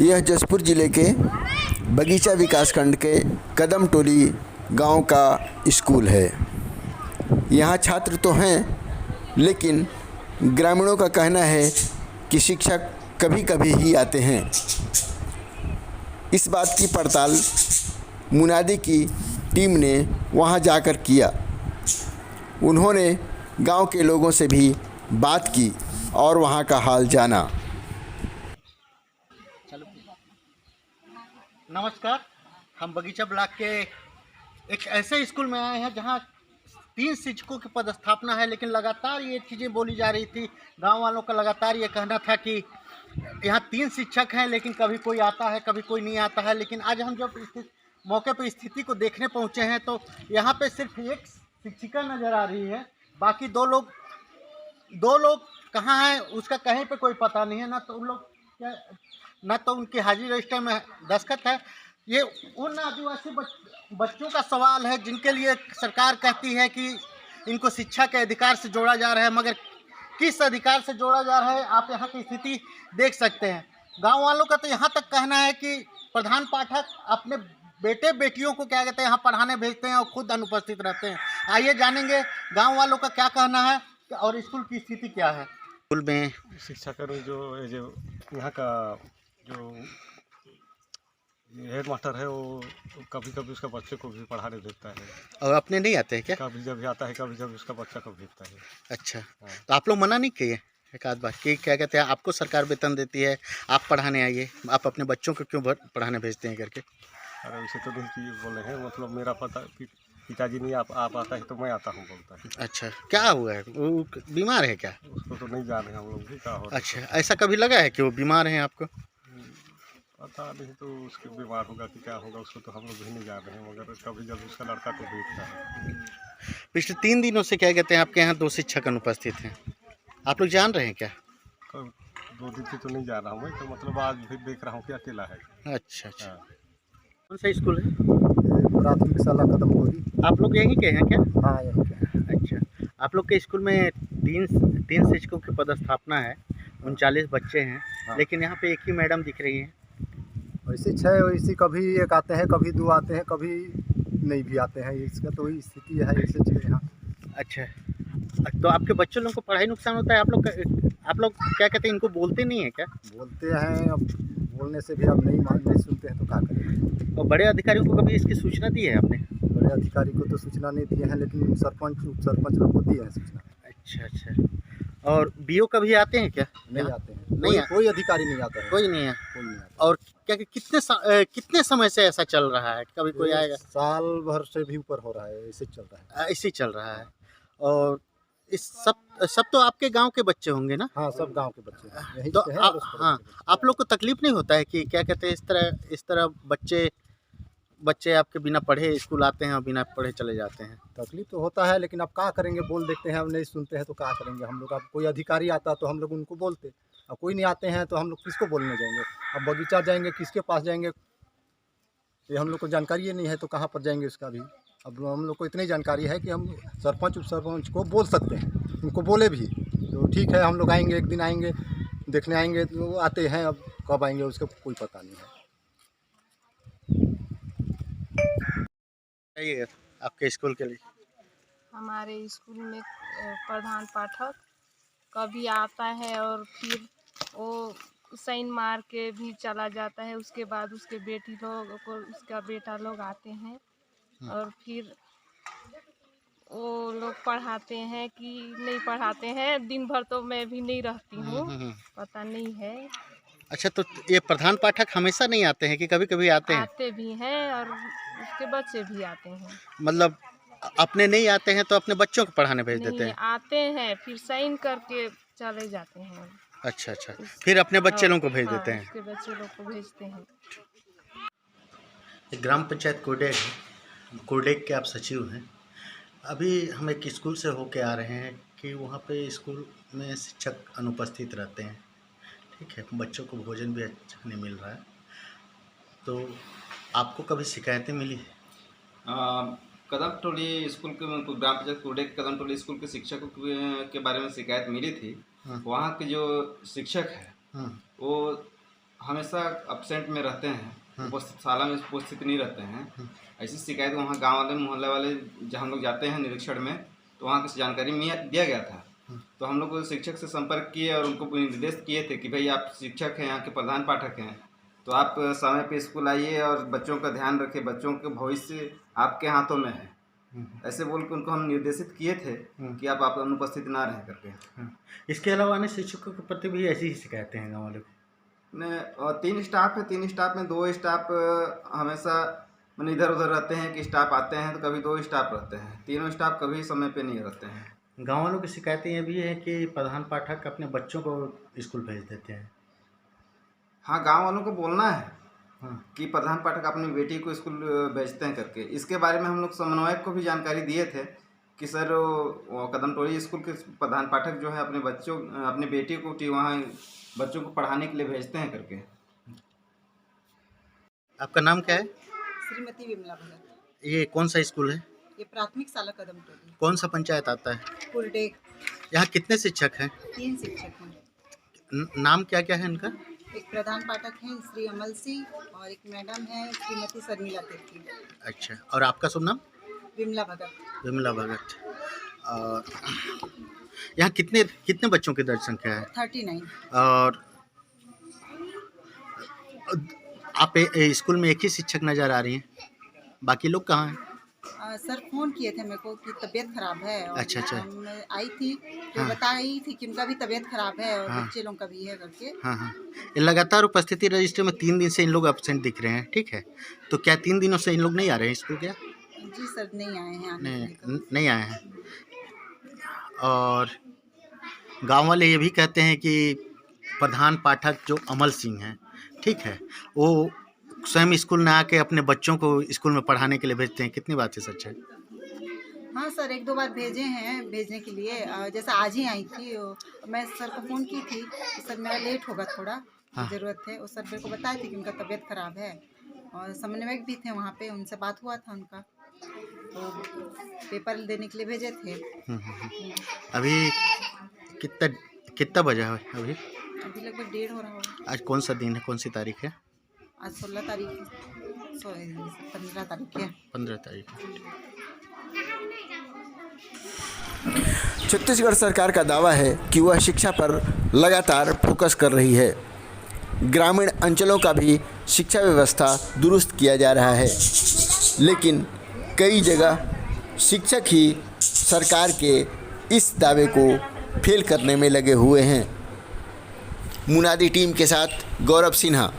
यह जसपुर ज़िले के बगीचा विकासखंड के कदम टोली गांव का स्कूल है। यहाँ छात्र तो हैं, लेकिन ग्रामीणों का कहना है कि शिक्षक कभी कभी ही आते हैं। इस बात की पड़ताल मुनादी की टीम ने वहां जाकर किया। उन्होंने गांव के लोगों से भी बात की और वहां का हाल जाना। नमस्कार, हम बगीचा ब्लॉक के एक ऐसे स्कूल में आए हैं जहां 3 शिक्षकों की पदस्थापना है, लेकिन लगातार ये चीज़ें बोली जा रही थी। गांव वालों का लगातार ये कहना था कि यहाँ 3 शिक्षक हैं, लेकिन कभी कोई आता है, कभी कोई नहीं आता है। लेकिन आज हम जब मौके पर स्थिति को देखने पहुँचे हैं तो यहाँ पे सिर्फ एक शिक्षिका नज़र आ रही है। बाकी दो लोग कहाँ हैं उसका कहीं पे कोई पता नहीं है। ना तो उन लोग न तो उनकी हाजिरी रजिस्टर में दस्तखत है। ये उन आदिवासी बच्चों का सवाल है जिनके लिए सरकार कहती है कि इनको शिक्षा के अधिकार से जोड़ा जा रहा है, मगर किस अधिकार से जोड़ा जा रहा है आप यहाँ की स्थिति देख सकते हैं। गांव वालों का तो यहाँ तक कहना है कि प्रधान पाठक अपने बेटे बेटियों को क्या कहते हैं यहाँ पढ़ाने भेजते हैं और खुद अनुपस्थित रहते हैं। आइए जानेंगे गाँव वालों का क्या कहना है और स्कूल की स्थिति क्या है। स्कूल में शिक्षा करूँ जो यहाँ का जो हेड मास्टर है वो कभी कभी उसका बच्चे को भी पढ़ाने भेजता है। और अपने नहीं आते हैं क्या? कभी जब आता है, कभी जब उसका बच्चा को भेजता है। अच्छा, हाँ। तो आप लोग मना नहीं किए एक आध बार कि क्या कहते हैं आपको सरकार वेतन देती है, आप पढ़ाने आइए, आप अपने बच्चों को क्यों पढ़ाने भेजते हैं करके? अरे वैसे तो नहीं कि बोले हैं, मतलब मेरा पिताजी नहीं आप आता है तो मैं आता हूँ बोलता है। अच्छा, क्या हुआ है? वो बीमार है क्या? उसको तो नहीं जाने हम लोग भी क्या हो। अच्छा, ऐसा कभी लगा है कि वो बीमार हैं आपको? पता नहीं तो उसके बीमार होगा कि क्या होगा, उसको तो हम लोग भी नहीं जान रहे हैं, मगर कभी जब उसका लड़का को देखता है। पिछले 3 दिनों से क्या कहते हैं आपके यहाँ 2 शिक्षक अनुपस्थित हैं, आप लोग जान रहे हैं क्या? 2 दिन से तो नहीं जा रहा हूँ मैं, तो मतलब आज भी देख रहा हूँ कि अकेला है। अच्छा अच्छा। हाँ। कौन सा स्कूल है? प्राथमिक शाला कदम टोली। आप लोग यहीं के हैं क्या? हाँ, यहीं के। अच्छा, आप लोग के स्कूल में 3 शिक्षकों की पदस्थापना है, 39 बच्चे हैं। हाँ। लेकिन यहाँ पे एक ही मैडम दिख रही हैं। वैसे 6 वैसे कभी एक आते हैं, कभी 2 आते हैं, कभी नहीं भी आते हैं। इसका तो वही स्थिति है ऐसे चीज़ यहाँ। अच्छा, तो आपके बच्चों लोगों को पढ़ाई नुकसान होता है, आप लोग क्या कहते हैं इनको बोलते नहीं है क्या? बोलते हैं, अब बोलने से भी अब नहीं सुनते हैं तो क्या करें। और बड़े अधिकारियों को कभी इसकी सूचना दी है आपने? बड़े अधिकारी को तो सूचना नहीं दिए हैं, लेकिन सरपंच उप सरपंच लोग को दिए हैं सूचना। अच्छा अच्छा। और बीओ कभी आते हैं क्या? नहीं आते हैं, नहीं कोई अधिकारी नहीं आता है। कोई नहीं है। कोई नहीं आता। और क्या कितने समय से ऐसा चल रहा है? कभी कोई आएगा? साल भर से भी ऊपर हो रहा है, ऐसे चल रहा है। ऐसे ही चल रहा है। और इस सब तो आपके गांव के बच्चे होंगे ना? हाँ, सब गांव के बच्चे हैं, यहीं तो के हैं और उस तरफ हाँ, के बच्चे। आप लोग को तकलीफ नहीं होता है कि क्या कहते हैं इस तरह बच्चे आपके बिना पढ़े स्कूल आते हैं और बिना पढ़े चले जाते हैं? तकलीफ तो होता है, लेकिन अब क्या करेंगे, बोल देखते हैं, अब नहीं सुनते हैं तो क्या करेंगे हम लोग। अब कोई अधिकारी आता तो हम लोग उनको बोलते, अब कोई नहीं आते हैं तो हम लोग किसको बोलने जाएंगे? अब बगीचा जाएंगे, किसके पास जाएंगे, ये हम लोग को जानकारी नहीं है तो कहाँ पर जाएंगे उसका भी। अब हम लोग को इतनी जानकारी है कि हम सरपंच उप सरपंच को बोल सकते हैं, उनको बोले भी तो ठीक है, हम लोग आएंगे, एक दिन आएंगे, देखने आएंगे, तो वो आते हैं, अब कब आएंगे उसका कोई पता नहीं है। चाहिए आपके स्कूल के लिए? हमारे स्कूल में प्रधान पाठक कभी आता है और फिर वो साइन मार के भी चला जाता है। उसके बाद उसके उसका बेटा लोग आते हैं और फिर वो लोग पढ़ाते हैं कि नहीं पढ़ाते हैं। दिन भर तो मैं भी नहीं रहती हूँ, पता नहीं है। अच्छा, तो ये प्रधान पाठक हमेशा नहीं आते हैं कि कभी कभी आते हैं? आते भी हैं और उसके बच्चे भी आते हैं। मतलब अपने नहीं आते हैं तो अपने बच्चों को पढ़ाने भेज देते नहीं हैं? आते हैं, फिर साइन करके चले जाते हैं। अच्छा अच्छा, फिर अपने बच्चे लोगों को भेज देते हैं? उसके बच्चे लोग को भेजते हैं। ग्राम पंचायत कोडेक के आप सचिव हैं। अभी हम एक स्कूल से होके आ रहे हैं कि वहाँ पे स्कूल में शिक्षक अनुपस्थित रहते हैं, ठीक है, बच्चों को भोजन भी अच्छा नहीं मिल रहा है। तो आपको कभी शिकायतें मिली है? कदम टोली स्कूल के ग्राम पंचायत कोडेक कदम टोली स्कूल के शिक्षकों के बारे में शिकायत मिली थी। हाँ। वहाँ के जो शिक्षक है हाँ। वो हमेशा अपसेंट में रहते हैं, उपस्थित शाला में उपस्थित नहीं रहते हैं। ऐसी शिकायत वहाँ गांव वाले मोहल्ले वाले जब हम लोग जाते हैं निरीक्षण में तो वहाँ की जानकारी में दिया गया था। तो हम लोग शिक्षक से संपर्क किए और उनको निर्देश किए थे कि भाई आप शिक्षक हैं, यहाँ के प्रधान पाठक हैं, तो आप समय पे स्कूल आइए और बच्चों का ध्यान रखें, बच्चों के भविष्य आपके हाथों में है। ऐसे बोल के उनको हम निर्देशित किए थे कि आप अनुपस्थित ना रह करके। इसके अलावा अन्य शिक्षकों के प्रति भी ऐसी ही शिकायतें हैं गाँव वालों की? और 3 स्टाफ है, 3 स्टाफ में 2 स्टाफ हमेशा मैंने इधर उधर रहते हैं कि स्टाफ आते हैं तो कभी 2 स्टाफ रहते हैं, तीनों स्टाफ कभी समय पे नहीं रहते हैं। गाँव वालों की शिकायतें ये भी है कि प्रधान पाठक अपने बच्चों को स्कूल भेज देते हैं। हाँ, गांव वालों को बोलना है हाँ, कि प्रधान पाठक अपनी बेटी को स्कूल भेजते हैं करके। इसके बारे में हम लोग समन्वयक को भी जानकारी दिए थे कि सर वो कदमटोली स्कूल के प्रधान पाठक जो है अपनी बेटी को वहाँ बच्चों को पढ़ाने के लिए भेजते हैं करके। आपका नाम क्या है? श्रीमती विमला भगत। ये कौन सा स्कूल है? ये प्राथमिक शाला कदमटोली, कौन सा पंचायत आता है? कुलडेक। यहाँ कितने शिक्षक हैं? 3 शिक्षक हैं। नाम क्या क्या है इनका? एक प्रधान पाठक हैं श्री अमल सिंह और एक मैडम है श्रीमती शर्मिला तिर्की। अच्छा, और आपका शुभ नाम? विमला भगत। विमला भगत। और यहाँ कितने बच्चों की दर्ज संख्या है? 39। और आप स्कूल में एक ही शिक्षक नज़र आ रही हैं, बाकी लोग कहाँ हैं? सर फ़ोन किए थे मेरे को कि तबीयत खराब है और अच्छा। मैं आई थी तो बताई थी कि उनका भी तबीयत खराब है और हाँ। बच्चे लोगों का भी है करके। हाँ। ये लगातार उपस्थिति रजिस्टर में 3 दिन से इन लोग एब्सेंट दिख रहे हैं, ठीक है? तो क्या 3 दिनों से इन लोग नहीं आ रहे हैं स्कूल क्या? जी सर, नहीं आए हैं आने के लिए। नहीं आए हैं। और गांव वाले ये भी कहते हैं कि प्रधान पाठक जो अमल सिंह हैं, ठीक है, वो स्वयं स्कूल में आके अपने बच्चों को स्कूल में पढ़ाने के लिए भेजते हैं। कितनी बात है सच है? हाँ सर, 1-2 बार भेजे हैं भेजने के लिए। जैसे आज ही आई थी मैं सर को फ़ोन की थी कि सर मेरा लेट होगा थोड़ा, ज़रूरत है। और सर मेरे को बताए थे कि उनका तबीयत ख़राब है और समन्वयक भी थे वहाँ पे, उनसे बात हुआ था उनका, तो पेपर देने के लिए भेजे थे। अभी कितना बजा है अभी? अभी लगभग 1:30 हो रहा होगा। आज कौन सा दिन है, कौन सी तारीख है? आज 16 तारीख है, 15 तारीख है। 15 तारीख है। छत्तीसगढ़ सरकार का दावा है कि वह शिक्षा पर लगातार फोकस कर रही है। ग्रामीण अंचलों का भी शिक्षा व्यवस्था दुरुस्त किया जा रहा है, लेकिन कई जगह शिक्षक ही सरकार के इस दावे को फेल करने में लगे हुए हैं। मुनादी टीम के साथ गौरव सिन्हा।